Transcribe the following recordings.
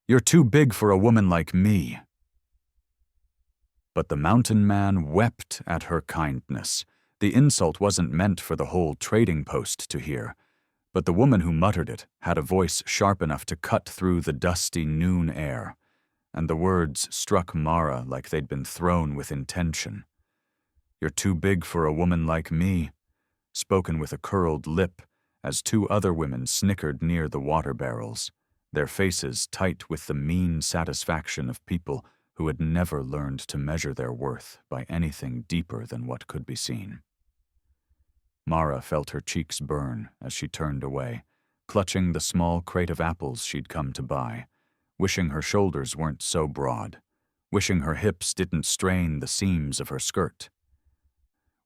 You're too big for a woman like me." But the mountain man wept at her kindness. The insult wasn't meant for the whole trading post to hear, but the woman who muttered it had a voice sharp enough to cut through the dusty noon air, and the words struck Mara like they'd been thrown with intention. "You're too big for a woman like me," spoken with a curled lip as two other women snickered near the water barrels, their faces tight with the mean satisfaction of people who had never learned to measure their worth by anything deeper than what could be seen. Mara felt her cheeks burn as she turned away, clutching the small crate of apples she'd come to buy, wishing her shoulders weren't so broad, wishing her hips didn't strain the seams of her skirt,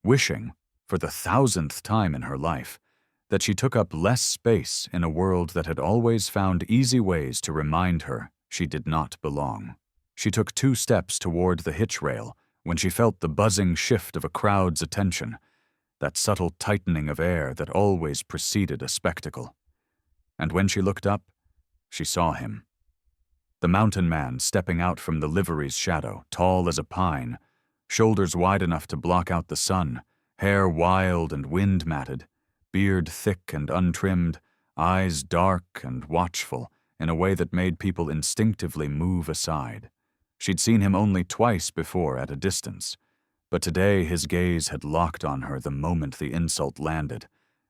wishing, for the 1,000th time in her life, that she took up less space in a world that had always found easy ways to remind her she did not belong. She took 2 steps toward the hitch rail when she felt the buzzing shift of a crowd's attention, that subtle tightening of air that always preceded a spectacle. And when she looked up, she saw him. The mountain man stepping out from the livery's shadow, tall as a pine, shoulders wide enough to block out the sun, hair wild and wind-matted, beard thick and untrimmed, eyes dark and watchful in a way that made people instinctively move aside. She'd seen him only twice before at a distance, but today his gaze had locked on her the moment the insult landed,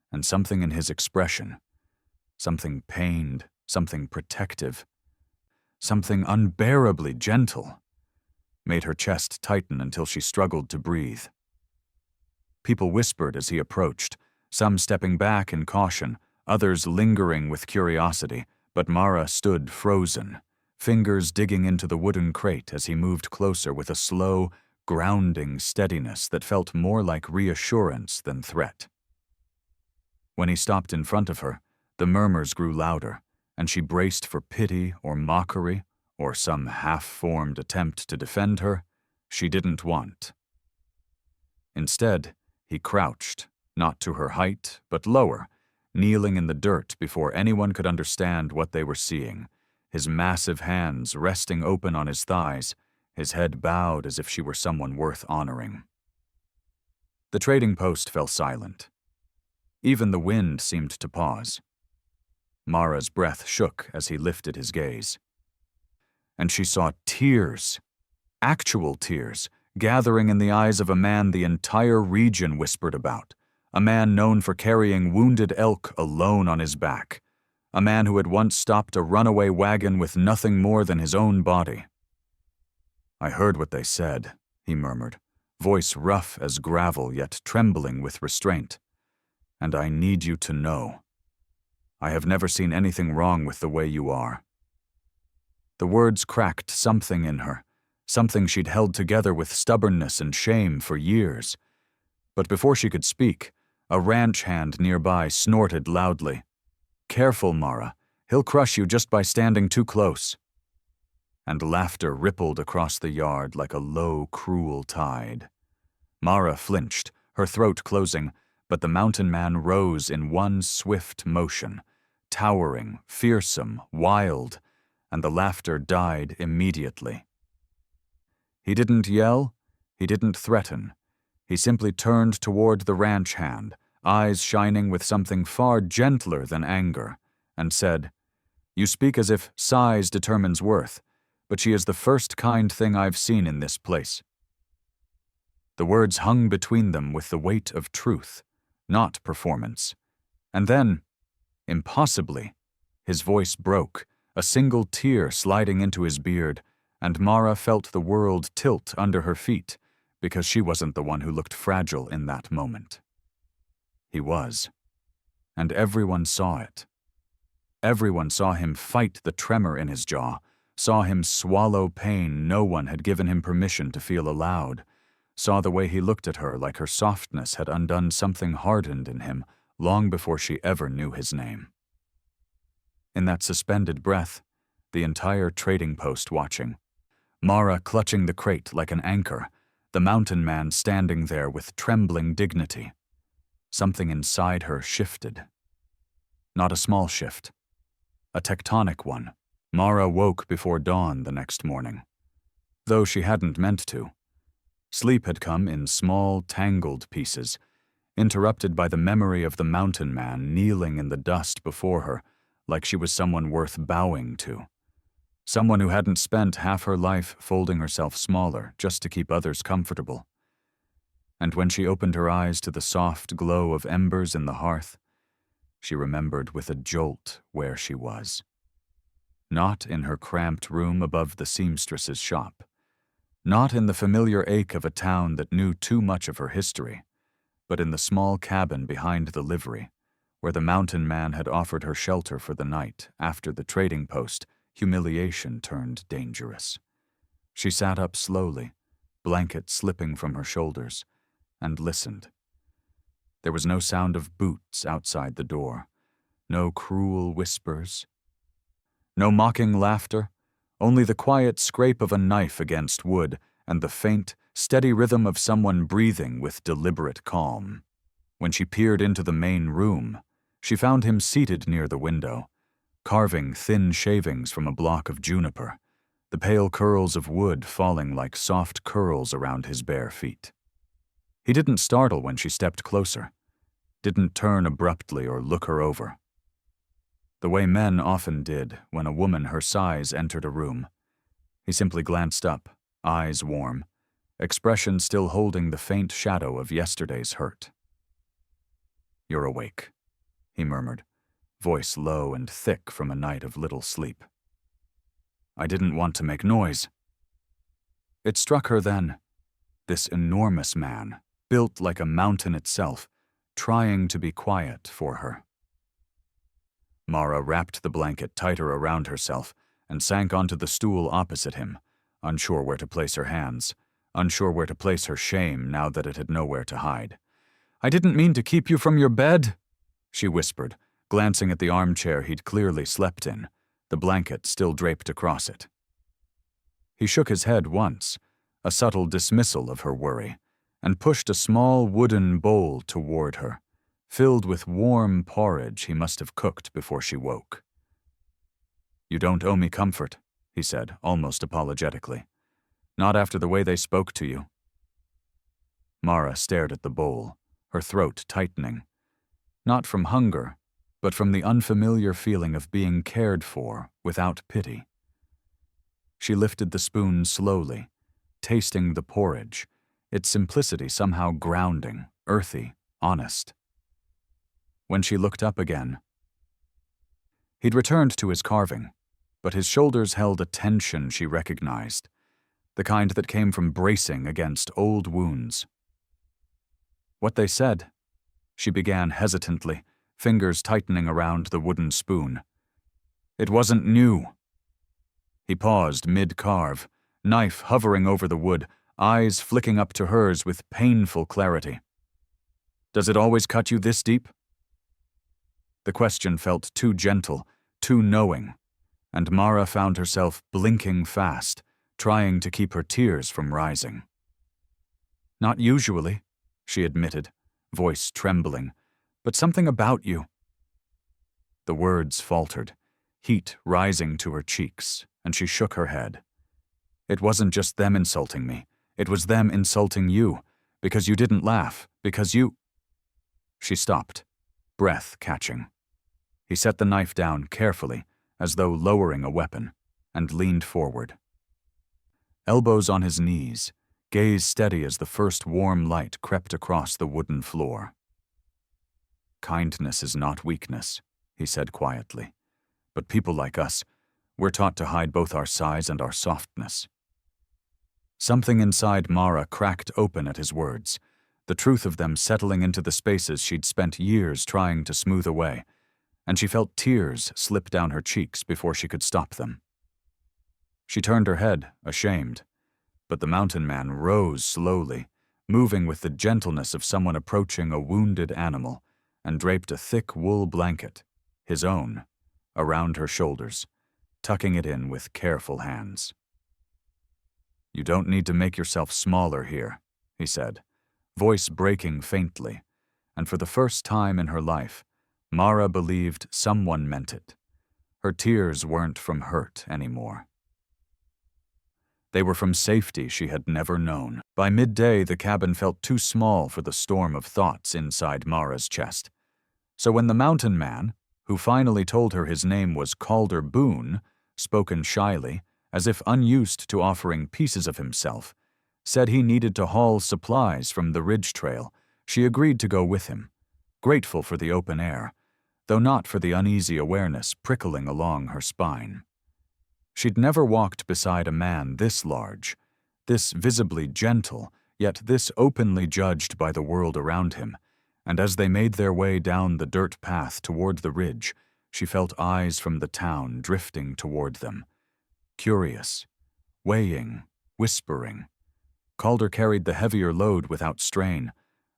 and something in his expression, something pained, something protective, something unbearably gentle, made her chest tighten until she struggled to breathe. People whispered as he approached, some stepping back in caution, others lingering with curiosity, but Mara stood frozen, fingers digging into the wooden crate as he moved closer with a slow, grounding steadiness that felt more like reassurance than threat. When he stopped in front of her, the murmurs grew louder, and she braced for pity or mockery or some half-formed attempt to defend her she didn't want. Instead, he crouched, not to her height, but lower, kneeling in the dirt before anyone could understand what they were seeing, his massive hands resting open on his thighs, his head bowed as if she were someone worth honoring. The trading post fell silent. Even the wind seemed to pause. Mara's breath shook as he lifted his gaze. And she saw tears, actual tears, gathering in the eyes of a man the entire region whispered about, a man known for carrying wounded elk alone on his back, a man who had once stopped a runaway wagon with nothing more than his own body. "I heard what they said," he murmured, voice rough as gravel yet trembling with restraint. "And I need you to know. I have never seen anything wrong with the way you are." The words cracked something in her, something she'd held together with stubbornness and shame for years. But before she could speak, a ranch hand nearby snorted loudly. "Careful, Mara. He'll crush you just by standing too close." And laughter rippled across the yard like a low, cruel tide. Mara flinched, her throat closing, but the mountain man rose in one swift motion, towering, fearsome, wild, and the laughter died immediately. He didn't yell, he didn't threaten. He simply turned toward the ranch hand, eyes shining with something far gentler than anger, and said, "You speak as if size determines worth, but she is the first kind thing I've seen in this place." The words hung between them with the weight of truth, not performance. And then, impossibly, his voice broke, a single tear sliding into his beard, and Mara felt the world tilt under her feet because she wasn't the one who looked fragile in that moment. He was. And everyone saw it. Everyone saw him fight the tremor in his jaw, saw him swallow pain no one had given him permission to feel aloud, saw the way he looked at her like her softness had undone something hardened in him long before she ever knew his name. In that suspended breath, the entire trading post watching, Mara clutching the crate like an anchor, the mountain man standing there with trembling dignity. Something inside her shifted. Not a small shift, a tectonic one, Mara woke before dawn the next morning, though she hadn't meant to. Sleep had come in small, tangled pieces, interrupted by the memory of the mountain man kneeling in the dust before her like she was someone worth bowing to. Someone who hadn't spent half her life folding herself smaller just to keep others comfortable. And when she opened her eyes to the soft glow of embers in the hearth, she remembered with a jolt where she was. Not in her cramped room above the seamstress's shop. Not in the familiar ache of a town that knew too much of her history, but in the small cabin behind the livery, where the mountain man had offered her shelter for the night after the trading post humiliation turned dangerous. She sat up slowly, blanket slipping from her shoulders, and listened. There was no sound of boots outside the door, no cruel whispers, no mocking laughter, only the quiet scrape of a knife against wood and the faint, steady rhythm of someone breathing with deliberate calm. When she peered into the main room, she found him seated near the window, carving thin shavings from a block of juniper, the pale curls of wood falling like soft curls around his bare feet. He didn't startle when she stepped closer, didn't turn abruptly or look her over. The way men often did when a woman her size entered a room. He simply glanced up, eyes warm, expression still holding the faint shadow of yesterday's hurt. "You're awake," he murmured, voice low and thick from a night of little sleep. "I didn't want to make noise." It struck her then, this enormous man, built like a mountain itself, trying to be quiet for her. Mara wrapped the blanket tighter around herself and sank onto the stool opposite him, unsure where to place her hands, unsure where to place her shame now that it had nowhere to hide. "I didn't mean to keep you from your bed," she whispered, glancing at the armchair he'd clearly slept in, the blanket still draped across it. He shook his head once, a subtle dismissal of her worry, and pushed a small wooden bowl toward her, filled with warm porridge he must have cooked before she woke. "You don't owe me comfort," he said, almost apologetically. "Not after the way they spoke to you." Mara stared at the bowl, her throat tightening. Not from hunger, but from the unfamiliar feeling of being cared for without pity. She lifted the spoon slowly, tasting the porridge, its simplicity somehow grounding, earthy, honest. When she looked up again, he'd returned to his carving, but his shoulders held a tension she recognized, the kind that came from bracing against old wounds. "What they said," she began hesitantly, fingers tightening around the wooden spoon. "It wasn't new." He paused mid-carve, knife hovering over the wood, eyes flicking up to hers with painful clarity. "Does it always cut you this deep?" The question felt too gentle, too knowing, and Mara found herself blinking fast, trying to keep her tears from rising. "Not usually," she admitted, voice trembling, "but something about you." The words faltered, heat rising to her cheeks, and she shook her head. "It wasn't just them insulting me. It was them insulting you, because you didn't laugh, because you—" She stopped, breath catching. He set the knife down carefully, as though lowering a weapon, and leaned forward. Elbows on his knees, gaze steady as the first warm light crept across the wooden floor. "Kindness is not weakness," he said quietly. "But people like us, we're taught to hide both our size and our softness." Something inside Mara cracked open at his words, the truth of them settling into the spaces she'd spent years trying to smooth away, and she felt tears slip down her cheeks before she could stop them. She turned her head, ashamed, but the mountain man rose slowly, moving with the gentleness of someone approaching a wounded animal, and draped a thick wool blanket, his own, around her shoulders, tucking it in with careful hands. "You don't need to make yourself smaller here," he said, voice breaking faintly, and for the first time in her life, Mara believed someone meant it. Her tears weren't from hurt anymore. They were from safety she had never known. By midday, the cabin felt too small for the storm of thoughts inside Mara's chest. So when the mountain man, who finally told her his name was Calder Boone, spoken shyly, as if unused to offering pieces of himself, said he needed to haul supplies from the ridge trail, she agreed to go with him, grateful for the open air, though not for the uneasy awareness prickling along her spine. She'd never walked beside a man this large, this visibly gentle, yet this openly judged by the world around him, and as they made their way down the dirt path toward the ridge, she felt eyes from the town drifting toward them. Curious, weighing, whispering. Calder carried the heavier load without strain,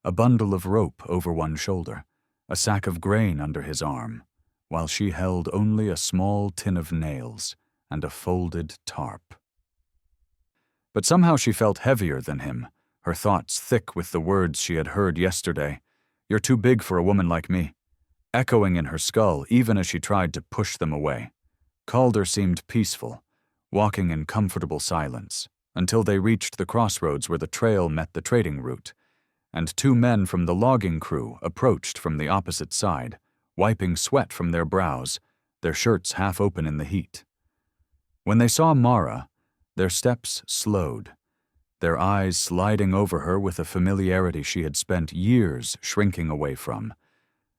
a bundle of rope over one shoulder, a sack of grain under his arm, while she held only a small tin of nails and a folded tarp. But somehow she felt heavier than him, her thoughts thick with the words she had heard yesterday. "You're too big for a woman like me," echoing in her skull even as she tried to push them away. Calder seemed peaceful, walking in comfortable silence, until they reached the crossroads where the trail met the trading route, and two men from the logging crew approached from the opposite side, wiping sweat from their brows, their shirts half open in the heat. When they saw Mara, their steps slowed, their eyes sliding over her with a familiarity she had spent years shrinking away from,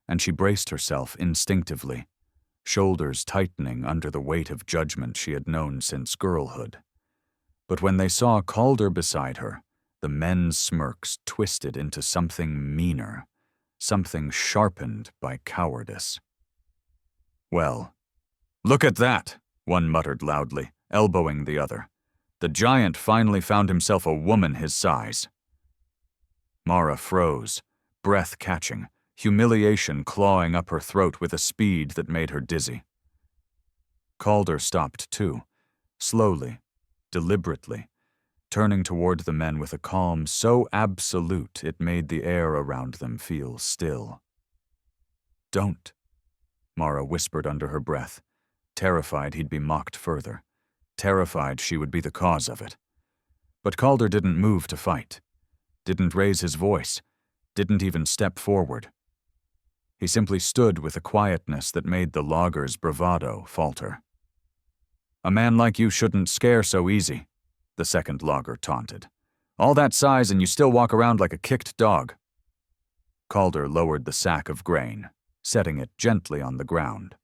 and she braced herself instinctively, shoulders tightening under the weight of judgment she had known since girlhood. But when they saw Calder beside her, the men's smirks twisted into something meaner, something sharpened by cowardice. "Well, look at that," one muttered loudly, elbowing the other. "The giant finally found himself a woman his size." Mara froze, breath catching, humiliation clawing up her throat with a speed that made her dizzy. Calder stopped too, slowly, deliberately, turning toward the men with a calm so absolute it made the air around them feel still. "Don't," Mara whispered under her breath, terrified he'd be mocked further, terrified she would be the cause of it. But Calder didn't move to fight, didn't raise his voice, didn't even step forward. He simply stood with a quietness that made the logger's bravado falter. "A man like you shouldn't scare so easy," the second logger taunted. "All that size and you still walk around like a kicked dog." Calder lowered the sack of grain, setting it gently on the ground,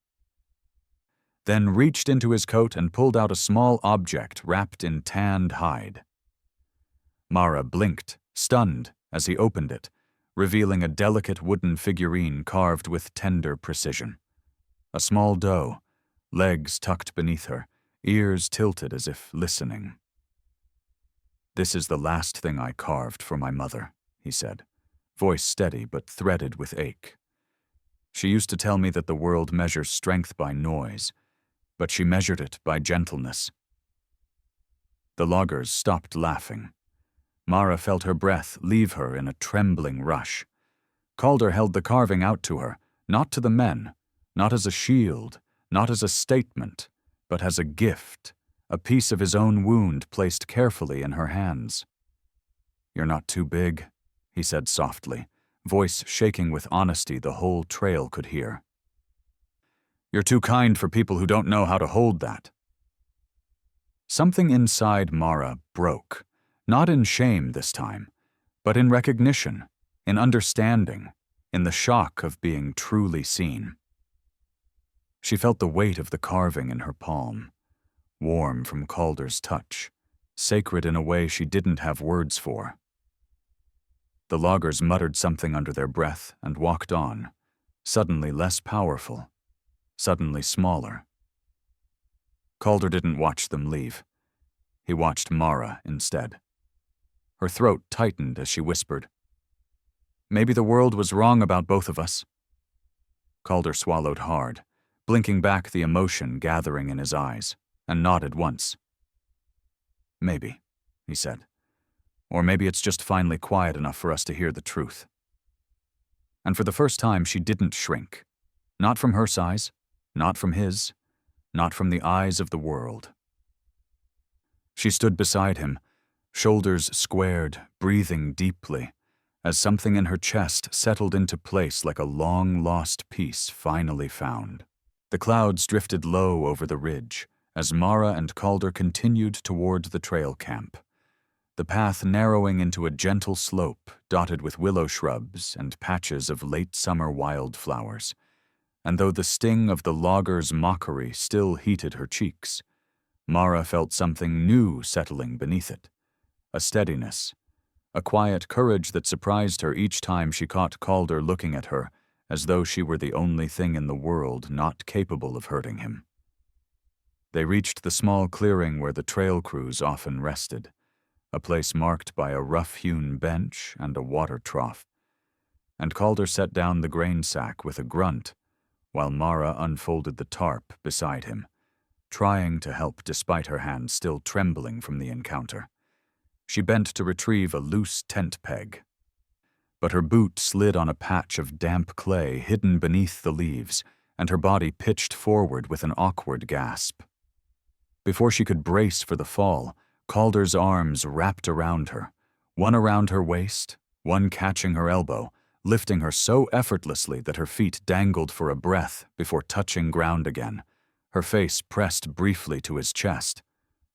then reached into his coat and pulled out a small object wrapped in tanned hide. Mara blinked, stunned, as he opened it, revealing a delicate wooden figurine carved with tender precision. A small doe, legs tucked beneath her, ears tilted as if listening. "This is the last thing I carved for my mother," he said, voice steady but threaded with ache. "She used to tell me that the world measures strength by noise, but she measured it by gentleness." The loggers stopped laughing. Mara felt her breath leave her in a trembling rush. Calder held the carving out to her, not to the men, not as a shield, not as a statement, but as a gift, a piece of his own wound placed carefully in her hands. "You're not too big," he said softly, voice shaking with honesty the whole trail could hear. "You're too kind for people who don't know how to hold that." Something inside Mara broke, not in shame this time, but in recognition, in understanding, in the shock of being truly seen. She felt the weight of the carving in her palm, warm from Calder's touch, sacred in a way she didn't have words for. The loggers muttered something under their breath and walked on, suddenly less powerful, suddenly smaller. Calder didn't watch them leave. He watched Mara instead. Her throat tightened as she whispered, "Maybe the world was wrong about both of us." Calder swallowed hard, blinking back the emotion gathering in his eyes, and nodded once. "Maybe," he said. "Or maybe it's just finally quiet enough for us to hear the truth." And for the first time she didn't shrink. Not from her size, not from his, not from the eyes of the world. She stood beside him, shoulders squared, breathing deeply, as something in her chest settled into place like a long-lost piece finally found. The clouds drifted low over the ridge as Mara and Calder continued toward the trail camp, the path narrowing into a gentle slope dotted with willow shrubs and patches of late-summer wildflowers. And though the sting of the logger's mockery still heated her cheeks, Mara felt something new settling beneath it, a steadiness, a quiet courage that surprised her each time she caught Calder looking at her as though she were the only thing in the world not capable of hurting him. They reached the small clearing where the trail crews often rested, a place marked by a rough-hewn bench and a water trough, and Calder set down the grain sack with a grunt while Mara unfolded the tarp beside him, trying to help despite her hand still trembling from the encounter. She bent to retrieve a loose tent peg, but her boot slid on a patch of damp clay hidden beneath the leaves, and her body pitched forward with an awkward gasp. Before she could brace for the fall, Calder's arms wrapped around her, one around her waist, one catching her elbow, lifting her so effortlessly that her feet dangled for a breath before touching ground again, her face pressed briefly to his chest,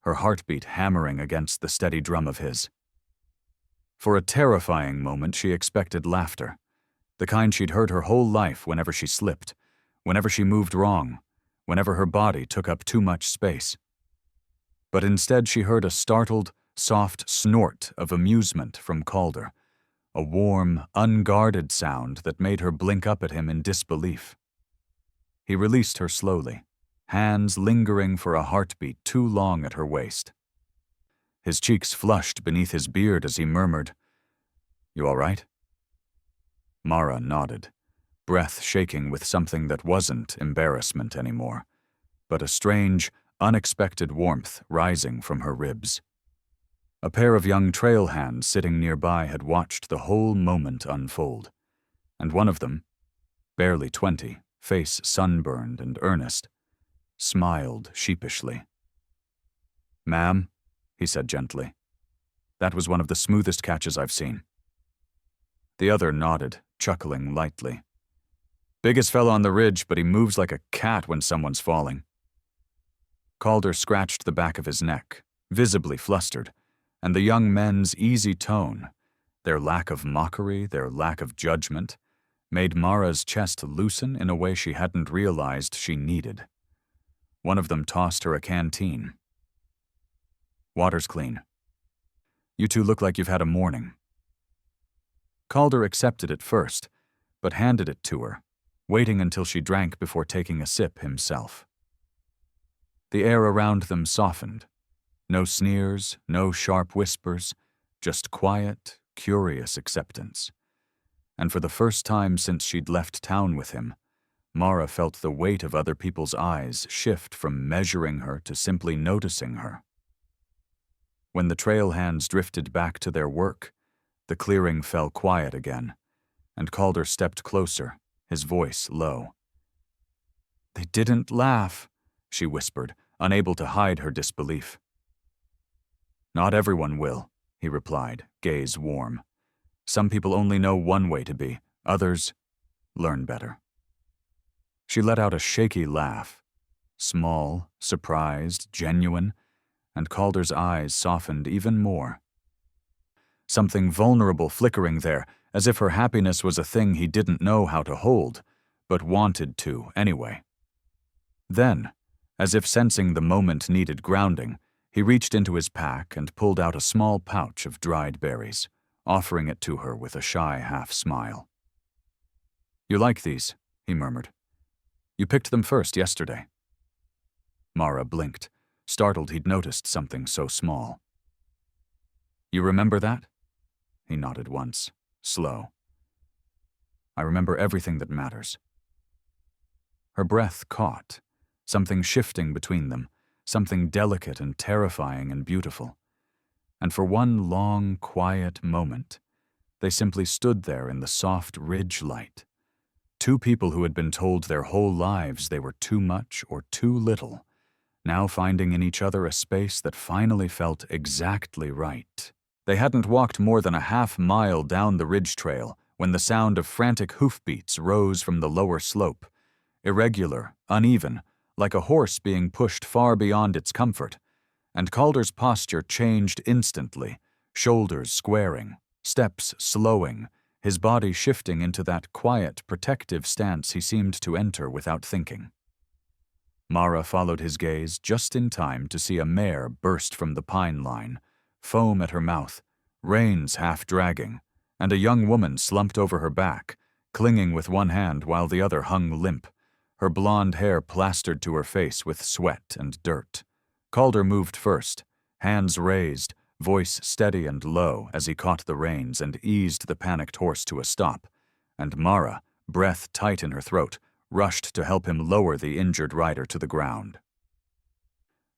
her heartbeat hammering against the steady drum of his. For a terrifying moment, she expected laughter, the kind she'd heard her whole life whenever she slipped, whenever she moved wrong, whenever her body took up too much space. But instead she heard a startled, soft snort of amusement from Calder, a warm, unguarded sound that made her blink up at him in disbelief. He released her slowly, hands lingering for a heartbeat too long at her waist. His cheeks flushed beneath his beard as he murmured, "You all right?" Mara nodded, breath shaking with something that wasn't embarrassment anymore, but a strange, unexpected warmth rising from her ribs. A pair of young trail hands sitting nearby had watched the whole moment unfold, and one of them, barely 20, face sunburned and earnest, smiled sheepishly. "Ma'am," he said gently, "that was one of the smoothest catches I've seen." The other nodded, chuckling lightly. "Biggest fella on the ridge, but he moves like a cat when someone's falling." Calder scratched the back of his neck, visibly flustered, and the young men's easy tone, their lack of mockery, their lack of judgment, made Mara's chest loosen in a way she hadn't realized she needed. One of them tossed her a canteen. "Water's clean. You two look like you've had a morning." Calder accepted it first, but handed it to her, waiting until she drank before taking a sip himself. The air around them softened. No sneers, no sharp whispers, just quiet, curious acceptance. And for the first time since she'd left town with him, Mara felt the weight of other people's eyes shift from measuring her to simply noticing her. When the trail hands drifted back to their work, the clearing fell quiet again, and Calder stepped closer, his voice low. "They didn't laugh," she whispered, unable to hide her disbelief. "Not everyone will," he replied, gaze warm. "Some people only know one way to be, others learn better." She let out a shaky laugh, small, surprised, genuine, and Calder's eyes softened even more. Something vulnerable flickering there, as if her happiness was a thing he didn't know how to hold, but wanted to anyway. Then, as if sensing the moment needed grounding, he reached into his pack and pulled out a small pouch of dried berries, offering it to her with a shy half-smile. "You like these," he murmured. "You picked them first yesterday." Mara blinked, startled he'd noticed something so small. "You remember that?" He nodded once, slow. "I remember everything that matters." Her breath caught, something shifting between them, something delicate and terrifying and beautiful. And for one long, quiet moment, they simply stood there in the soft ridge light. Two people who had been told their whole lives they were too much or too little, now finding in each other a space that finally felt exactly right. They hadn't walked more than a half-mile down the ridge trail when the sound of frantic hoofbeats rose from the lower slope, irregular, uneven, like a horse being pushed far beyond its comfort, and Calder's posture changed instantly, shoulders squaring, steps slowing, his body shifting into that quiet, protective stance he seemed to enter without thinking. Mara followed his gaze just in time to see a mare burst from the pine line, foam at her mouth, reins half dragging, and a young woman slumped over her back, clinging with one hand while the other hung limp, her blonde hair plastered to her face with sweat and dirt. Calder moved first, hands raised, voice steady and low as he caught the reins and eased the panicked horse to a stop, and Mara, breath tight in her throat, rushed to help him lower the injured rider to the ground.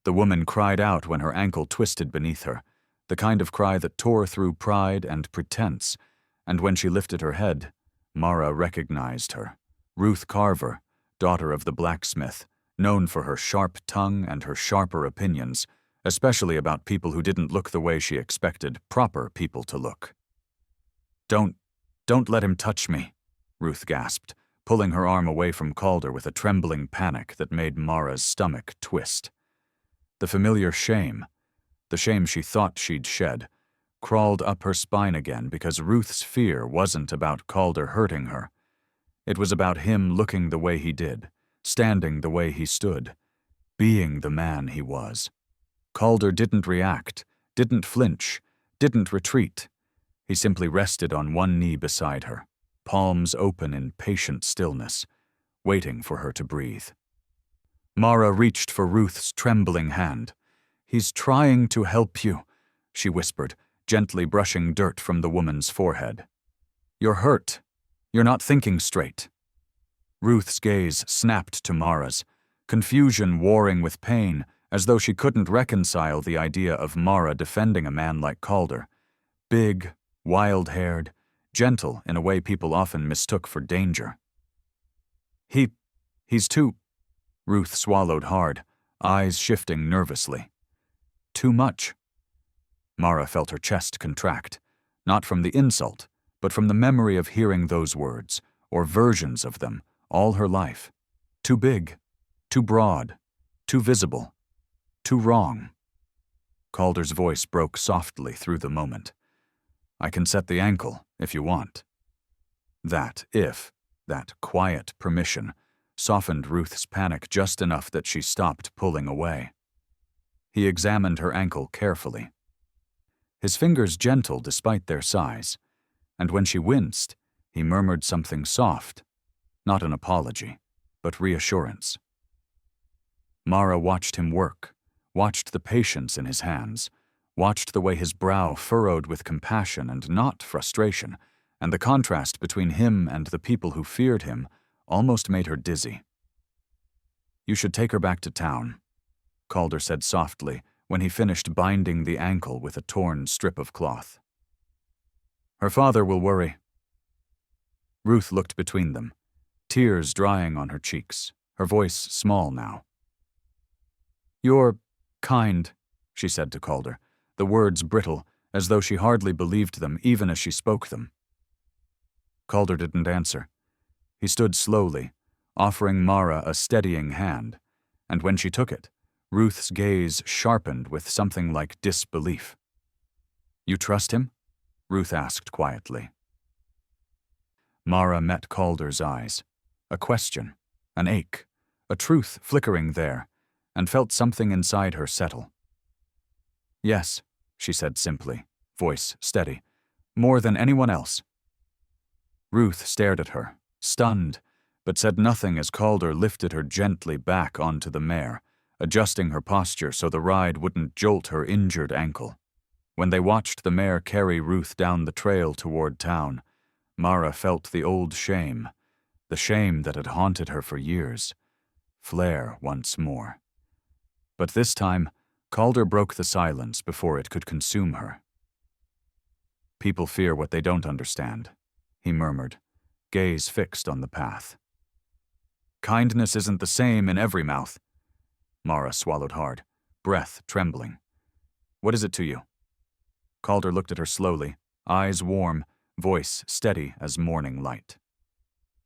The woman cried out when her ankle twisted beneath her, the kind of cry that tore through pride and pretense, and when she lifted her head, Mara recognized her. Ruth Carver, daughter of the blacksmith, known for her sharp tongue and her sharper opinions, especially about people who didn't look the way she expected proper people to look. Don't let him touch me," Ruth gasped, pulling her arm away from Calder with a trembling panic that made Mara's stomach twist. The familiar shame, the shame she thought she'd shed, crawled up her spine again because Ruth's fear wasn't about Calder hurting her. It was about him looking the way he did, standing the way he stood, being the man he was. Calder didn't react, didn't flinch, didn't retreat. He simply rested on one knee beside her, palms open in patient stillness, waiting for her to breathe. Mara reached for Ruth's trembling hand. "He's trying to help you," she whispered, gently brushing dirt from the woman's forehead. "You're hurt. You're not thinking straight." Ruth's gaze snapped to Mara's, confusion warring with pain, as though she couldn't reconcile the idea of Mara defending a man like Calder. Big, wild-haired, gentle in a way people often mistook for danger. He's too... Ruth swallowed hard, eyes shifting nervously. "Too much." Mara felt her chest contract, not from the insult, but from the memory of hearing those words, or versions of them, all her life. Too big, too broad, too visible, too wrong. Calder's voice broke softly through the moment. "I can set the ankle, if you want." That quiet permission, softened Ruth's panic just enough that she stopped pulling away. He examined her ankle carefully. His fingers gentle despite their size, and when she winced, he murmured something soft, not an apology, but reassurance. Mara watched him work, watched the patience in his hands, watched the way his brow furrowed with compassion and not frustration, and the contrast between him and the people who feared him almost made her dizzy. "You should take her back to town," Calder said softly when he finished binding the ankle with a torn strip of cloth. "Her father will worry." Ruth looked between them, tears drying on her cheeks, her voice small now. "You're kind," she said to Calder, the words brittle, as though she hardly believed them even as she spoke them. Calder didn't answer. He stood slowly, offering Mara a steadying hand, and when she took it, Ruth's gaze sharpened with something like disbelief. "You trust him?" Ruth asked quietly. Mara met Calder's eyes, a question, an ache, a truth flickering there, and felt something inside her settle. "Yes," she said simply, voice steady, "more than anyone else." Ruth stared at her, stunned, but said nothing as Calder lifted her gently back onto the mare, adjusting her posture so the ride wouldn't jolt her injured ankle. When they watched the mare carry Ruth down the trail toward town, Mara felt the old shame, the shame that had haunted her for years, flare once more. But this time, Calder broke the silence before it could consume her. "People fear what they don't understand," he murmured, gaze fixed on the path. "Kindness isn't the same in every mouth." Mara swallowed hard, breath trembling. "What is it to you?" Calder looked at her slowly, eyes warm, voice steady as morning light.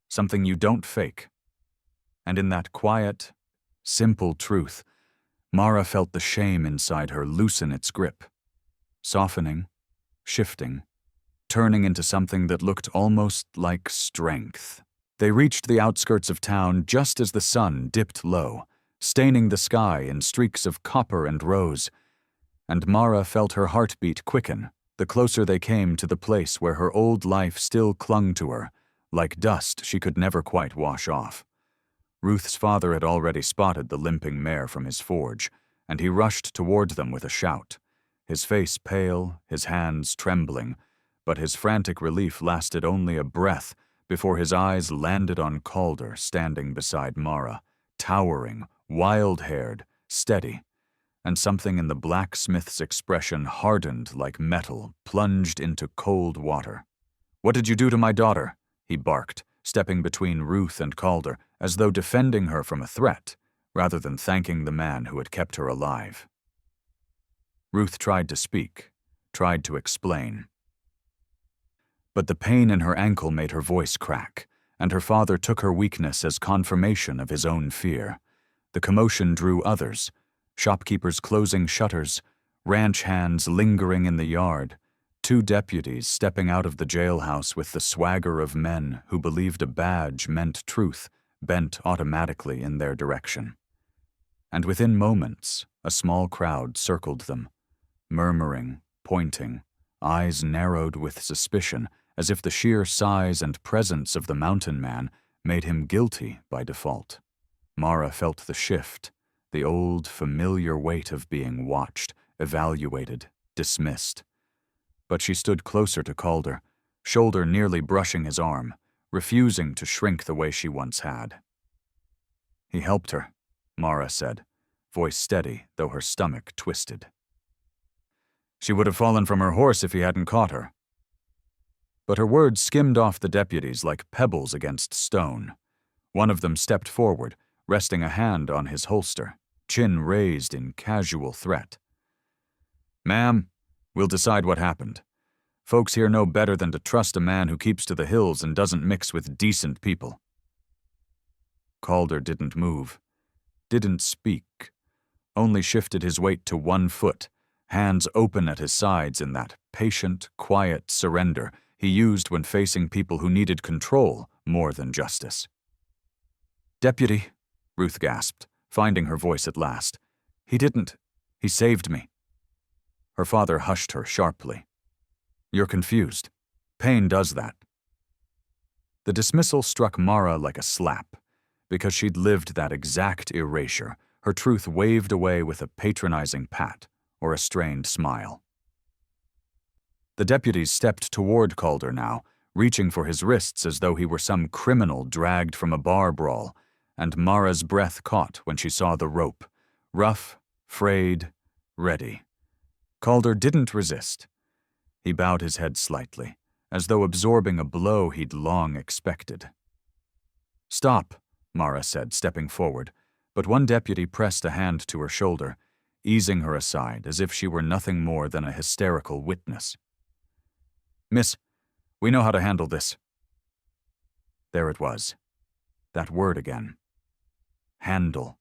"Something you don't fake." And in that quiet, simple truth, Mara felt the shame inside her loosen its grip, softening, shifting, turning into something that looked almost like strength. They reached the outskirts of town just as the sun dipped low, staining the sky in streaks of copper and rose, and Mara felt her heartbeat quicken the closer they came to the place where her old life still clung to her, like dust she could never quite wash off. Ruth's father had already spotted the limping mare from his forge, and he rushed toward them with a shout, his face pale, his hands trembling, but his frantic relief lasted only a breath before his eyes landed on Calder standing beside Mara, towering, wild-haired, steady, and something in the blacksmith's expression hardened like metal, plunged into cold water. "What did you do to my daughter?" he barked, stepping between Ruth and Calder, as though defending her from a threat, rather than thanking the man who had kept her alive. Ruth tried to speak, tried to explain. But the pain in her ankle made her voice crack, and her father took her weakness as confirmation of his own fear. The commotion drew others, shopkeepers closing shutters, ranch hands lingering in the yard, 2 deputies stepping out of the jailhouse with the swagger of men who believed a badge meant truth, bent automatically in their direction. And within moments, a small crowd circled them, murmuring, pointing, eyes narrowed with suspicion, as if the sheer size and presence of the mountain man made him guilty by default. Mara felt the shift, the old, familiar weight of being watched, evaluated, dismissed. But she stood closer to Calder, shoulder nearly brushing his arm, refusing to shrink the way she once had. "He helped her," Mara said, voice steady, though her stomach twisted. "She would have fallen from her horse if he hadn't caught her." But her words skimmed off the deputies like pebbles against stone. One of them stepped forward, resting a hand on his holster, chin raised in casual threat. "Ma'am, we'll decide what happened. Folks here know better than to trust a man who keeps to the hills and doesn't mix with decent people." Calder didn't move, didn't speak, only shifted his weight to one foot, hands open at his sides in that patient, quiet surrender he used when facing people who needed control more than justice. "Deputy," Ruth gasped, finding her voice at last. He saved me." Her father hushed her sharply. "You're confused. Pain does that." The dismissal struck Mara like a slap. Because she'd lived that exact erasure, her truth waved away with a patronizing pat or a strained smile. The deputies stepped toward Calder now, reaching for his wrists as though he were some criminal dragged from a bar brawl, and Mara's breath caught when she saw the rope, rough, frayed, ready. Calder didn't resist. He bowed his head slightly, as though absorbing a blow he'd long expected. "Stop," Mara said, stepping forward, but one deputy pressed a hand to her shoulder, easing her aside as if she were nothing more than a hysterical witness. "Miss, we know how to handle this." There it was. That word again. Handle.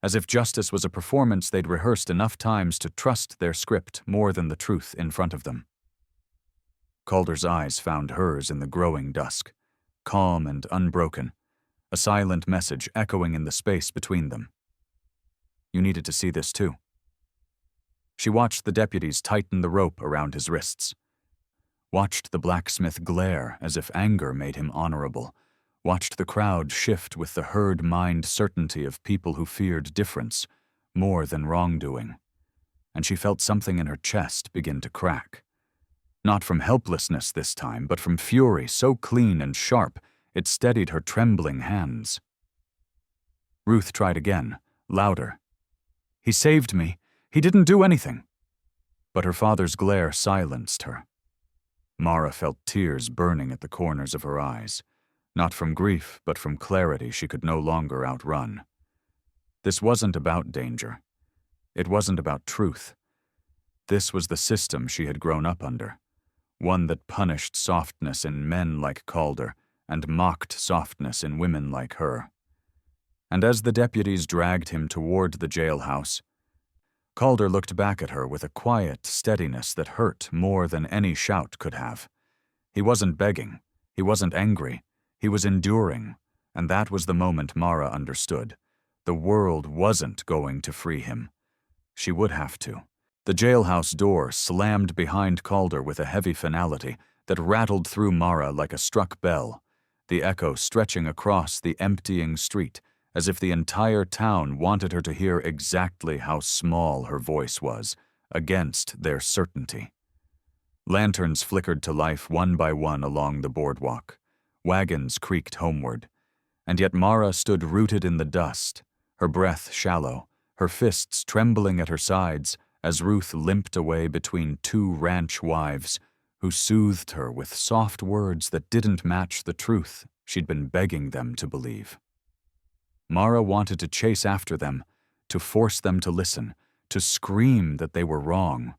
As if justice was a performance they'd rehearsed enough times to trust their script more than the truth in front of them. Calder's eyes found hers in the growing dusk, calm and unbroken, a silent message echoing in the space between them. "You needed to see this too." She watched the deputies tighten the rope around his wrists, watched the blacksmith glare as if anger made him honorable, watched the crowd shift with the herd mind certainty of people who feared difference more than wrongdoing, and she felt something in her chest begin to crack. Not from helplessness this time, but from fury so clean and sharp it steadied her trembling hands. Ruth tried again, louder. "He saved me. He didn't do anything." But her father's glare silenced her. Mara felt tears burning at the corners of her eyes, not from grief, but from clarity she could no longer outrun. This wasn't about danger. It wasn't about truth. This was the system she had grown up under, one that punished softness in men like Calder and mocked softness in women like her. And as the deputies dragged him toward the jailhouse, Calder looked back at her with a quiet steadiness that hurt more than any shout could have. He wasn't begging. He wasn't angry. He was enduring, and that was the moment Mara understood. The world wasn't going to free him. She would have to. The jailhouse door slammed behind Calder with a heavy finality that rattled through Mara like a struck bell, the echo stretching across the emptying street, as if the entire town wanted her to hear exactly how small her voice was, against their certainty. Lanterns flickered to life one by one along the boardwalk. Wagons creaked homeward. And yet Mara stood rooted in the dust, her breath shallow, her fists trembling at her sides as Ruth limped away between two ranch wives who soothed her with soft words that didn't match the truth she'd been begging them to believe. Mara wanted to chase after them, to force them to listen, to scream that they were wrong.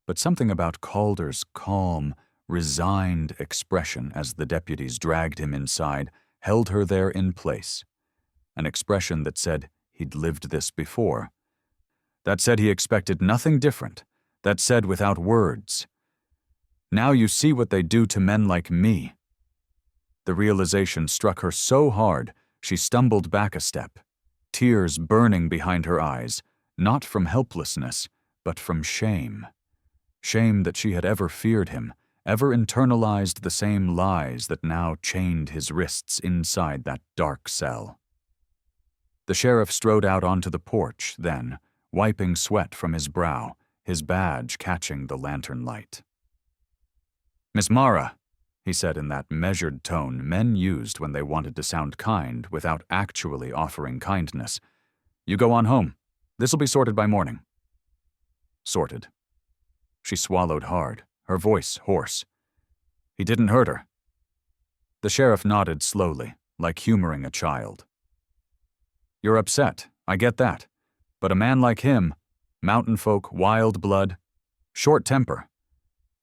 But something about Calder's calm, resigned expression as the deputies dragged him inside held her there in place. An expression that said he'd lived this before. That said he expected nothing different. That said without words, "Now you see what they do to men like me." The realization struck her so hard she stumbled back a step, tears burning behind her eyes, not from helplessness, but from shame. Shame that she had ever feared him, ever internalized the same lies that now chained his wrists inside that dark cell. The sheriff strode out onto the porch then, wiping sweat from his brow, his badge catching the lantern light. "Miss Mara," he said in that measured tone men used when they wanted to sound kind without actually offering kindness. "You go on home. This'll be sorted by morning." Sorted. She swallowed hard, her voice hoarse. "He didn't hurt her." The sheriff nodded slowly, like humoring a child. "You're upset, I get that. But a man like him, mountain folk, wild blood, short temper."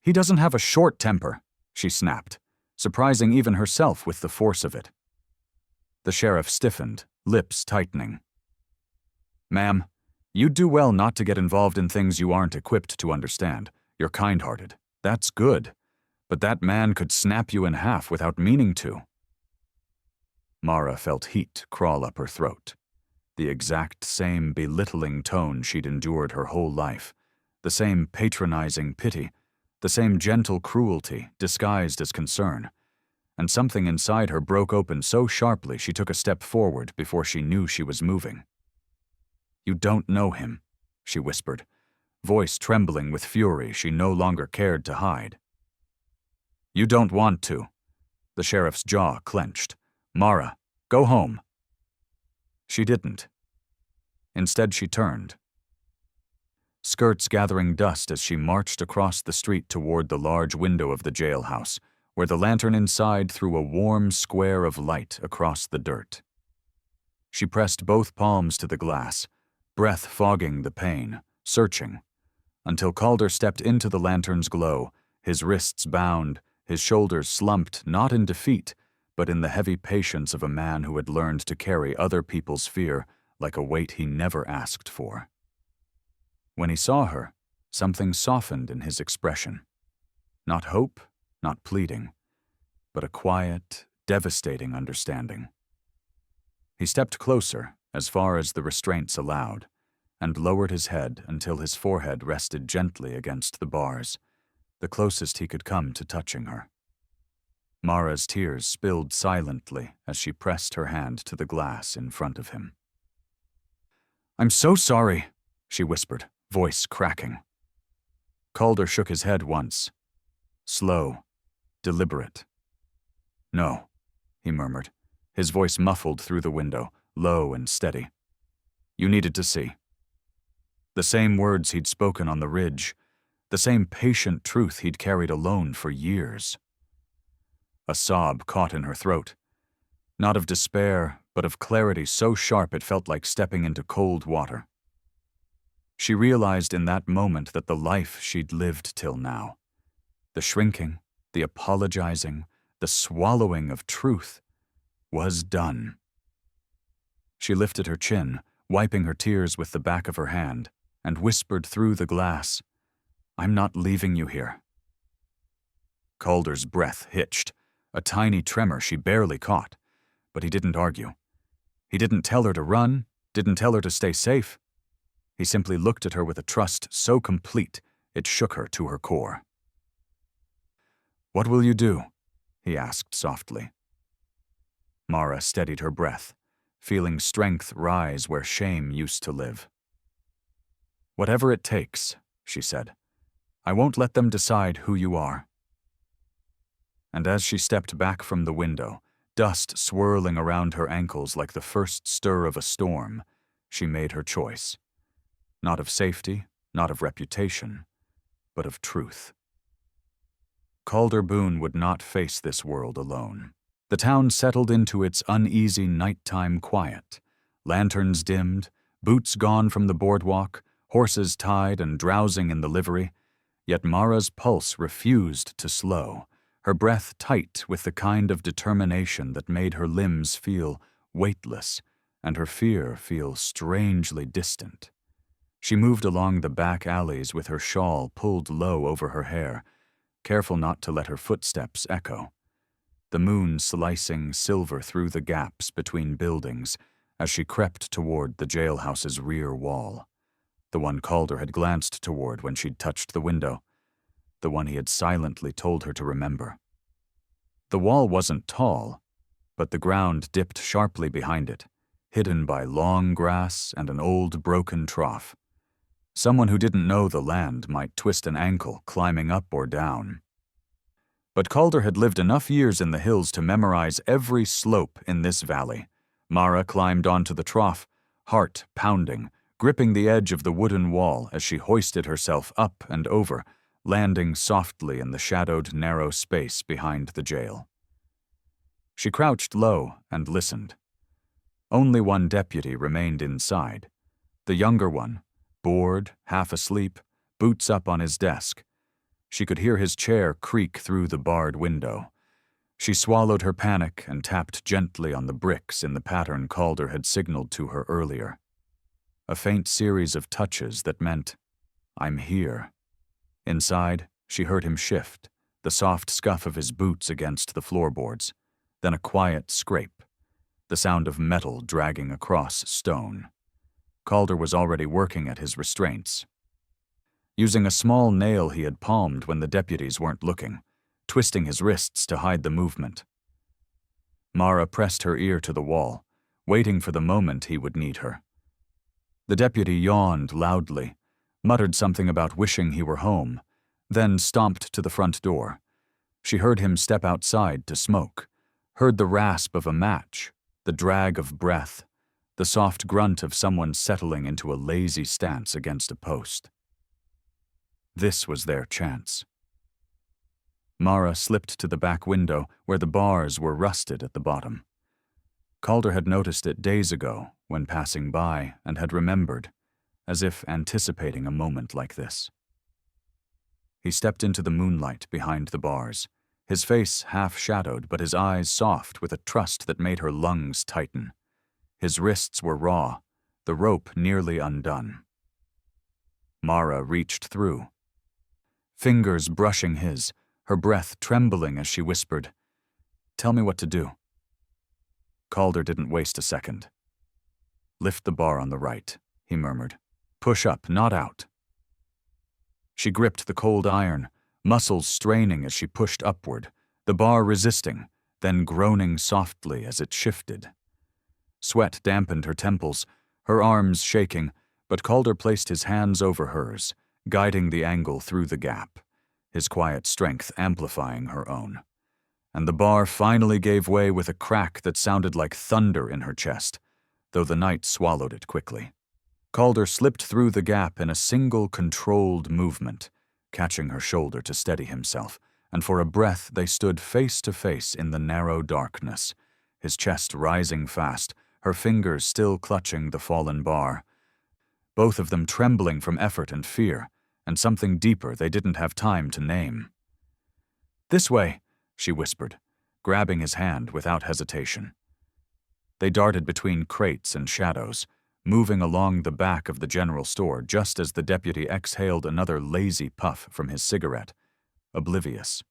"He doesn't have a short temper," she snapped, surprising even herself with the force of it. The sheriff stiffened, lips tightening. "Ma'am, you'd do well not to get involved in things you aren't equipped to understand. You're kind-hearted. That's good. But that man could snap you in half without meaning to." Mara felt heat crawl up her throat. The exact same belittling tone she'd endured her whole life, the same patronizing pity, the same gentle cruelty disguised as concern. And something inside her broke open so sharply she took a step forward before she knew she was moving. "You don't know him," she whispered, voice trembling with fury she no longer cared to hide. "You don't want to." The sheriff's jaw clenched. "Mara, go home." She didn't. Instead, she turned. Skirts gathering dust as she marched across the street toward the large window of the jailhouse, where the lantern inside threw a warm square of light across the dirt. She pressed both palms to the glass, breath fogging the pain, searching, until Calder stepped into the lantern's glow, his wrists bound, his shoulders slumped not in defeat, but in the heavy patience of a man who had learned to carry other people's fear like a weight he never asked for. When he saw her, something softened in his expression. Not hope, not pleading, but a quiet, devastating understanding. He stepped closer, as far as the restraints allowed, and lowered his head until his forehead rested gently against the bars, the closest he could come to touching her. Mara's tears spilled silently as she pressed her hand to the glass in front of him. "I'm so sorry," she whispered, voice cracking. Calder shook his head once. Slow, deliberate. "No," he murmured, his voice muffled through the window, low and steady. "You needed to see." The same words he'd spoken on the ridge, the same patient truth he'd carried alone for years. A sob caught in her throat, not of despair, but of clarity so sharp it felt like stepping into cold water. She realized in that moment that the life she'd lived till now, the shrinking, the apologizing, the swallowing of truth, was done. She lifted her chin, wiping her tears with the back of her hand, and whispered through the glass, "I'm not leaving you here." Calder's breath hitched, a tiny tremor she barely caught, but he didn't argue. He didn't tell her to run, didn't tell her to stay safe. He simply looked at her with a trust so complete it shook her to her core. "What will you do?" he asked softly. Mara steadied her breath, feeling strength rise where shame used to live. "Whatever it takes," she said. "I won't let them decide who you are." And as she stepped back from the window, dust swirling around her ankles like the first stir of a storm, she made her choice. Not of safety, not of reputation, but of truth. Calder Boone would not face this world alone. The town settled into its uneasy nighttime quiet. Lanterns dimmed, boots gone from the boardwalk, horses tied and drowsing in the livery. Yet Mara's pulse refused to slow, her breath tight with the kind of determination that made her limbs feel weightless and her fear feel strangely distant. She moved along the back alleys with her shawl pulled low over her hair, careful not to let her footsteps echo. The moon slicing silver through the gaps between buildings as she crept toward the jailhouse's rear wall, the one Calder had glanced toward when she'd touched the window, the one he had silently told her to remember. The wall wasn't tall, but the ground dipped sharply behind it, hidden by long grass and an old broken trough. Someone who didn't know the land might twist an ankle climbing up or down. But Calder had lived enough years in the hills to memorize every slope in this valley. Mara climbed onto the trough, heart pounding, gripping the edge of the wooden wall as she hoisted herself up and over, landing softly in the shadowed narrow space behind the jail. She crouched low and listened. Only one deputy remained inside. The younger one, bored, half asleep, boots up on his desk. She could hear his chair creak through the barred window. She swallowed her panic and tapped gently on the bricks in the pattern Calder had signaled to her earlier. A faint series of touches that meant, "I'm here." Inside, she heard him shift, the soft scuff of his boots against the floorboards, then a quiet scrape, the sound of metal dragging across stone. Calder was already working at his restraints, using a small nail he had palmed when the deputies weren't looking, twisting his wrists to hide the movement. Mara pressed her ear to the wall, waiting for the moment he would need her. The deputy yawned loudly, muttered something about wishing he were home, then stomped to the front door. She heard him step outside to smoke, heard the rasp of a match, the drag of breath, the soft grunt of someone settling into a lazy stance against a post. This was their chance. Mara slipped to the back window where the bars were rusted at the bottom. Calder had noticed it days ago when passing by and had remembered, as if anticipating a moment like this. He stepped into the moonlight behind the bars, his face half-shadowed but his eyes soft with a trust that made her lungs tighten. His wrists were raw, the rope nearly undone. Mara reached through, fingers brushing his, her breath trembling as she whispered, "Tell me what to do." Calder didn't waste a second. "Lift the bar on the right," he murmured. "Push up, not out." She gripped the cold iron, muscles straining as she pushed upward, the bar resisting, then groaning softly as it shifted. Sweat dampened her temples, her arms shaking, but Calder placed his hands over hers, guiding the angle through the gap, his quiet strength amplifying her own. And the bar finally gave way with a crack that sounded like thunder in her chest, though the night swallowed it quickly. Calder slipped through the gap in a single controlled movement, catching her shoulder to steady himself, and for a breath they stood face to face in the narrow darkness, his chest rising fast, her fingers still clutching the fallen bar. Both of them trembling from effort and fear, and something deeper they didn't have time to name. "This way," she whispered, grabbing his hand without hesitation. They darted between crates and shadows, moving along the back of the general store just as the deputy exhaled another lazy puff from his cigarette, oblivious.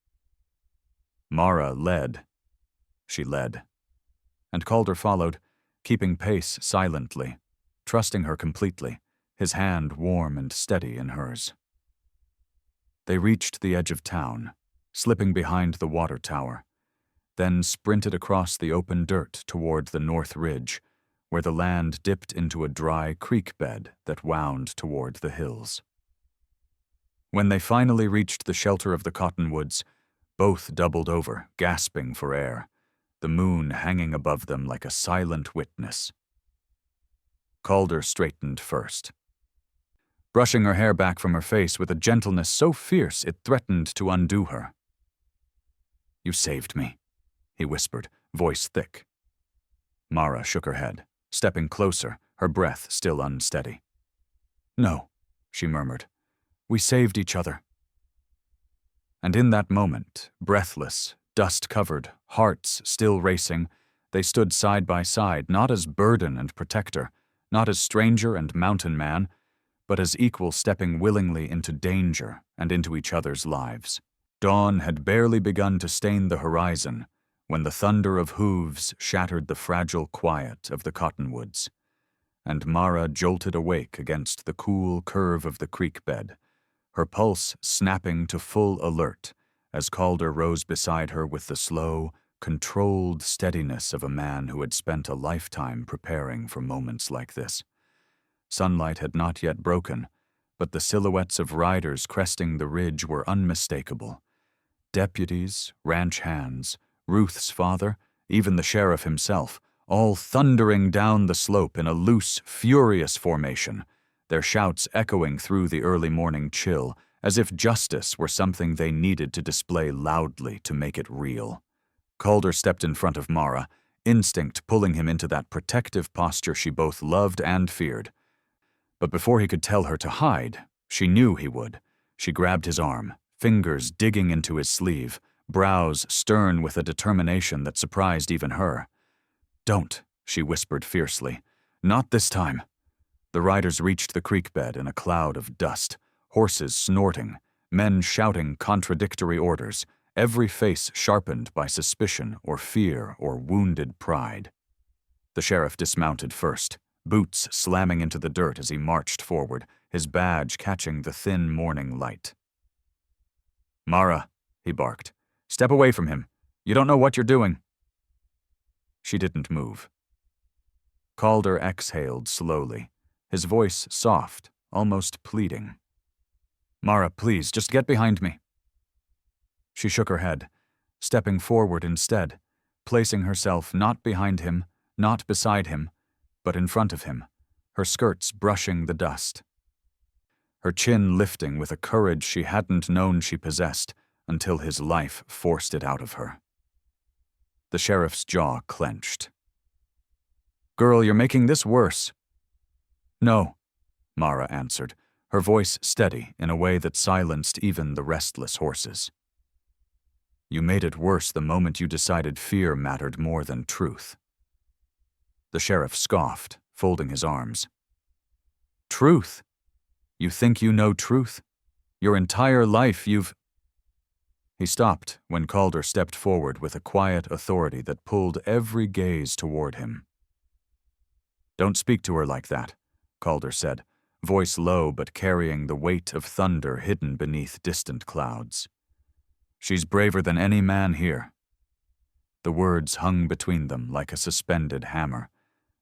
Mara led. She led. And Calder followed, keeping pace silently, trusting her completely, his hand warm and steady in hers. They reached the edge of town, slipping behind the water tower, then sprinted across the open dirt toward the north ridge, where the land dipped into a dry creek bed that wound toward the hills. When they finally reached the shelter of the cottonwoods, both doubled over, gasping for air, the moon hanging above them like a silent witness. Calder straightened first, brushing her hair back from her face with a gentleness so fierce it threatened to undo her. "You saved me," he whispered, voice thick. Mara shook her head, stepping closer, her breath still unsteady. "No," she murmured. "We saved each other." And in that moment, breathless, dust-covered, hearts still racing, they stood side by side, not as burden and protector, not as stranger and mountain man, but as equal stepping willingly into danger and into each other's lives. Dawn had barely begun to stain the horizon when the thunder of hooves shattered the fragile quiet of the cottonwoods, and Mara jolted awake against the cool curve of the creek bed, her pulse snapping to full alert as Calder rose beside her with the slow, controlled steadiness of a man who had spent a lifetime preparing for moments like this. Sunlight had not yet broken, but the silhouettes of riders cresting the ridge were unmistakable. Deputies, ranch hands, Ruth's father, even the sheriff himself, all thundering down the slope in a loose, furious formation, their shouts echoing through the early morning chill, as if justice were something they needed to display loudly to make it real. Calder stepped in front of Mara, instinct pulling him into that protective posture she both loved and feared. But before he could tell her to hide, she knew he would. She grabbed his arm, fingers digging into his sleeve, brows stern with a determination that surprised even her. "Don't," she whispered fiercely. "Not this time." The riders reached the creek bed in a cloud of dust, horses snorting, men shouting contradictory orders, every face sharpened by suspicion or fear or wounded pride. The sheriff dismounted first, boots slamming into the dirt as he marched forward, his badge catching the thin morning light. "Mara," he barked, "step away from him. You don't know what you're doing." She didn't move. Calder exhaled slowly, his voice soft, almost pleading. "Mara, please, just get behind me." She shook her head, stepping forward instead, placing herself not behind him, not beside him, but in front of him, her skirts brushing the dust. Her chin lifting with a courage she hadn't known she possessed until his life forced it out of her. The sheriff's jaw clenched. "Girl, you're making this worse." "No," Mara answered, her voice steady in a way that silenced even the restless horses. "You made it worse the moment you decided fear mattered more than truth." The sheriff scoffed, folding his arms. "Truth? You think you know truth? Your entire life you've—" He stopped when Calder stepped forward with a quiet authority that pulled every gaze toward him. "Don't speak to her like that," Calder said, voice low but carrying the weight of thunder hidden beneath distant clouds. "She's braver than any man here." The words hung between them like a suspended hammer,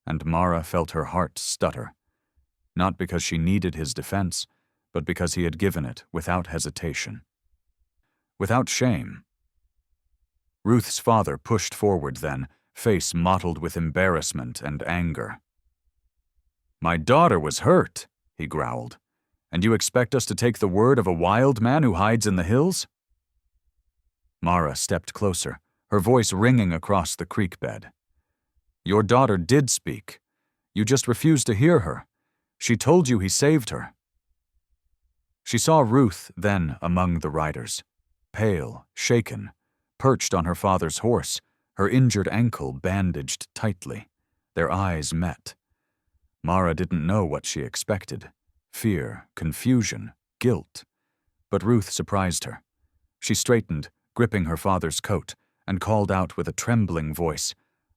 and Mara felt her heart stutter, not because she needed his defense, but because he had given it without hesitation. Without shame. Ruth's father pushed forward then, face mottled with embarrassment and anger. "My daughter was hurt," he growled, "and you expect us to take the word of a wild man who hides in the hills?" Mara stepped closer, her voice ringing across the creek bed. Your daughter did speak. You just refused to hear her. She told you he saved her." She saw Ruth then among the riders, pale, shaken, perched on her father's horse, her injured ankle bandaged tightly. Their eyes met. Mara didn't know what she expected. Fear, confusion, guilt. But Ruth surprised her. She straightened, gripping her father's coat, and called out with a trembling voice,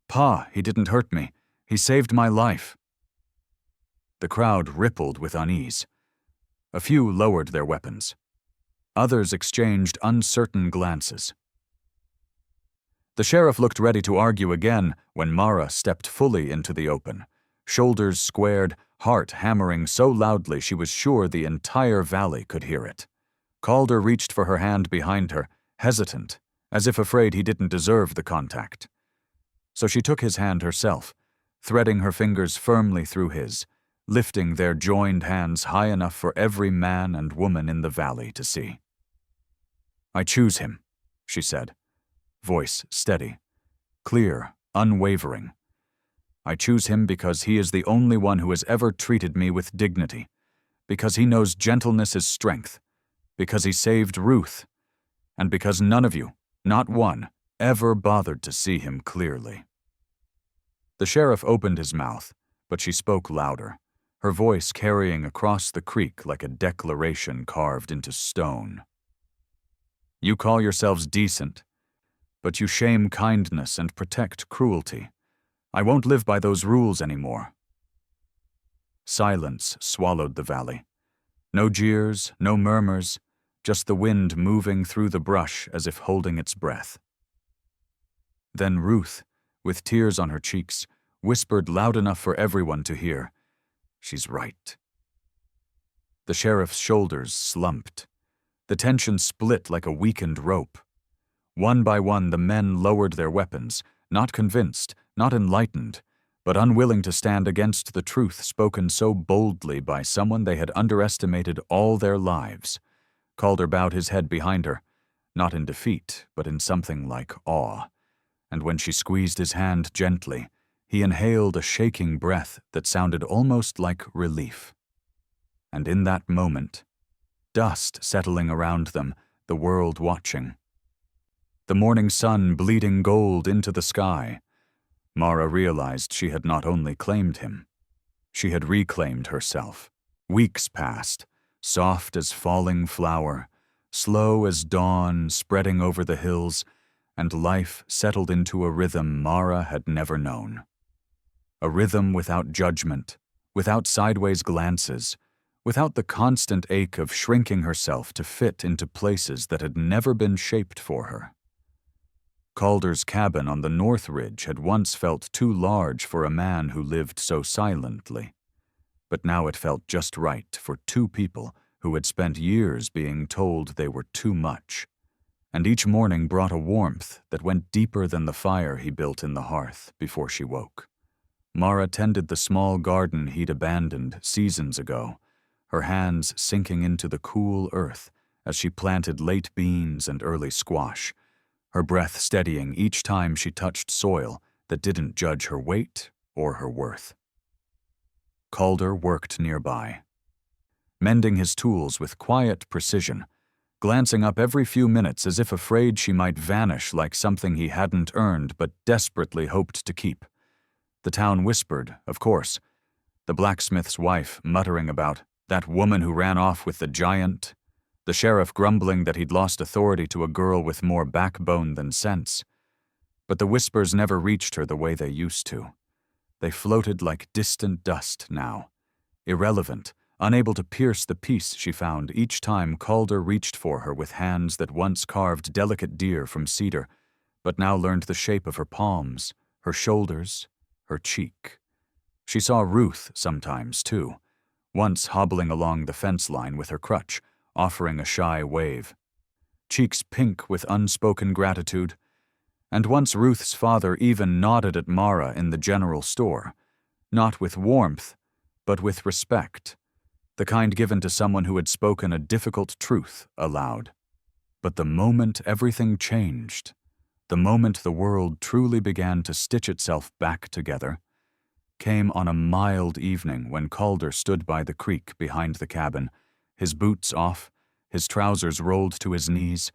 "Pa, he didn't hurt me. He saved my life." The crowd rippled with unease. A few lowered their weapons. Others exchanged uncertain glances. The sheriff looked ready to argue again when Mara stepped fully into the open, shoulders squared, heart hammering so loudly she was sure the entire valley could hear it. Calder reached for her hand behind her, hesitant, as if afraid he didn't deserve the contact. So she took his hand herself, threading her fingers firmly through his, lifting their joined hands high enough for every man and woman in the valley to see. "I choose him," she said, voice steady, clear, unwavering. "I choose him because he is the only one who has ever treated me with dignity, because he knows gentleness is strength, because he saved Ruth, and because none of you, not one, ever bothered to see him clearly." The sheriff opened his mouth, but she spoke louder, her voice carrying across the creek like a declaration carved into stone. "You call yourselves decent, but you shame kindness and protect cruelty. I won't live by those rules anymore." Silence swallowed the valley. No jeers, no murmurs, just the wind moving through the brush as if holding its breath. Then Ruth, with tears on her cheeks, whispered loud enough for everyone to hear, "She's right." The sheriff's shoulders slumped. The tension split like a weakened rope. One by one, the men lowered their weapons, not convinced, not enlightened, but unwilling to stand against the truth spoken so boldly by someone they had underestimated all their lives. Calder bowed his head behind her, not in defeat, but in something like awe. And when she squeezed his hand gently, he inhaled a shaking breath that sounded almost like relief. And in that moment, dust settling around them, the world watching. The morning sun bleeding gold into the sky, Mara realized she had not only claimed him, she had reclaimed herself. Weeks passed, soft as falling flower, slow as dawn spreading over the hills, and life settled into a rhythm Mara had never known. A rhythm without judgment, without sideways glances, without the constant ache of shrinking herself to fit into places that had never been shaped for her. Calder's cabin on the North Ridge had once felt too large for a man who lived so silently, but now it felt just right for two people who had spent years being told they were too much, and each morning brought a warmth that went deeper than the fire he built in the hearth before she woke. Mara tended the small garden he'd abandoned seasons ago, her hands sinking into the cool earth as she planted late beans and early squash, her breath steadying each time she touched soil that didn't judge her weight or her worth. Calder worked nearby, mending his tools with quiet precision, glancing up every few minutes as if afraid she might vanish like something he hadn't earned but desperately hoped to keep. The town whispered, of course, the blacksmith's wife muttering about that woman who ran off with the giant, the sheriff grumbling that he'd lost authority to a girl with more backbone than sense. But the whispers never reached her the way they used to. They floated like distant dust now, irrelevant, unable to pierce the peace she found each time Calder reached for her with hands that once carved delicate deer from cedar, but now learned the shape of her palms, her shoulders, her cheek. She saw Ruth sometimes, too, once hobbling along the fence line with her crutch, offering a shy wave. Cheeks pink with unspoken gratitude, and once Ruth's father even nodded at Mara in the general store, not with warmth, but with respect, the kind given to someone who had spoken a difficult truth aloud. But the moment everything changed, the moment the world truly began to stitch itself back together, came on a mild evening when Calder stood by the creek behind the cabin, his boots off, his trousers rolled to his knees,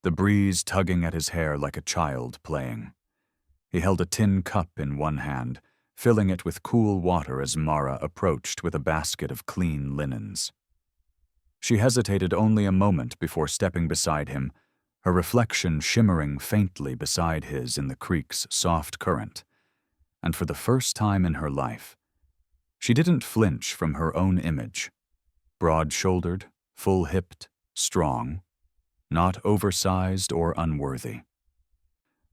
the breeze tugging at his hair like a child playing. He held a tin cup in one hand, filling it with cool water as Mara approached with a basket of clean linens. She hesitated only a moment before stepping beside him, her reflection shimmering faintly beside his in the creek's soft current. And for the first time in her life, she didn't flinch from her own image. Broad-shouldered, full-hipped, strong, not oversized or unworthy,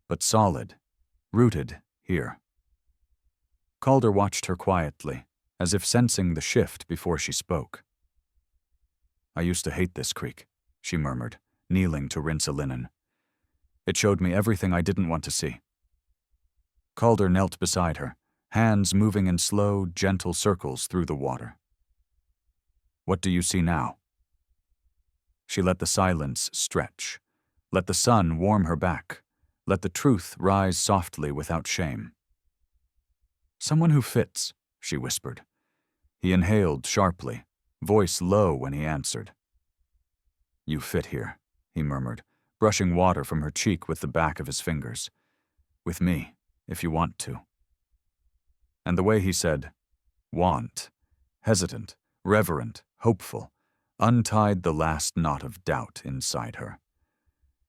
but solid, rooted here. Calder watched her quietly, as if sensing the shift before she spoke. "I used to hate this creek," she murmured, kneeling to rinse a linen. "It showed me everything I didn't want to see." Calder knelt beside her, hands moving in slow, gentle circles through the water. "What do you see now?" She let the silence stretch, let the sun warm her back, let the truth rise softly without shame. "Someone who fits," she whispered. He inhaled sharply, voice low when he answered. "You fit here," he murmured, brushing water from her cheek with the back of his fingers. "With me, if you want to." And the way he said, "want," hesitant, reverent, hopeful, untied the last knot of doubt inside her.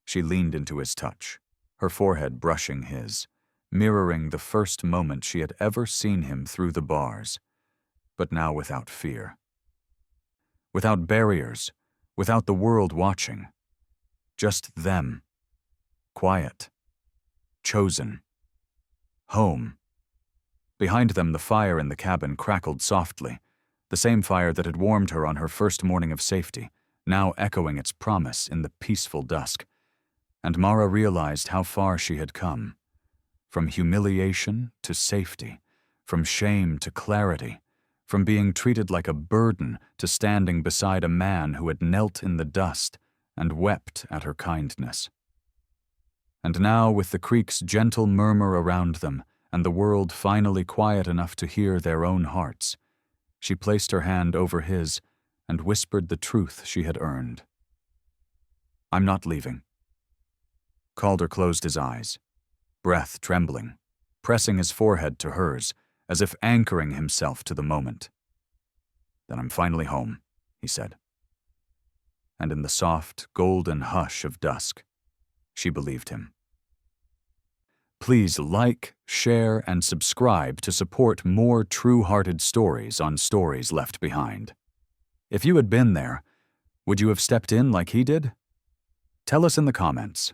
She leaned into his touch, her forehead brushing his, mirroring the first moment she had ever seen him through the bars, but now without fear. Without barriers, without the world watching. Just them. Quiet. Chosen. Home. Behind them, the fire in the cabin crackled softly, the same fire that had warmed her on her first morning of safety, now echoing its promise in the peaceful dusk. And Mara realized how far she had come. From humiliation to safety, from shame to clarity, from being treated like a burden to standing beside a man who had knelt in the dust and wept at her kindness. And now, with the creek's gentle murmur around them and the world finally quiet enough to hear their own hearts, she placed her hand over his and whispered the truth she had earned. "I'm not leaving." Calder closed his eyes, breath trembling, pressing his forehead to hers, as if anchoring himself to the moment. "Then I'm finally home," he said. And in the soft, golden hush of dusk, she believed him. Please like, share, and subscribe to support more true-hearted stories on Stories Left Behind. If you had been there, would you have stepped in like he did? Tell us in the comments.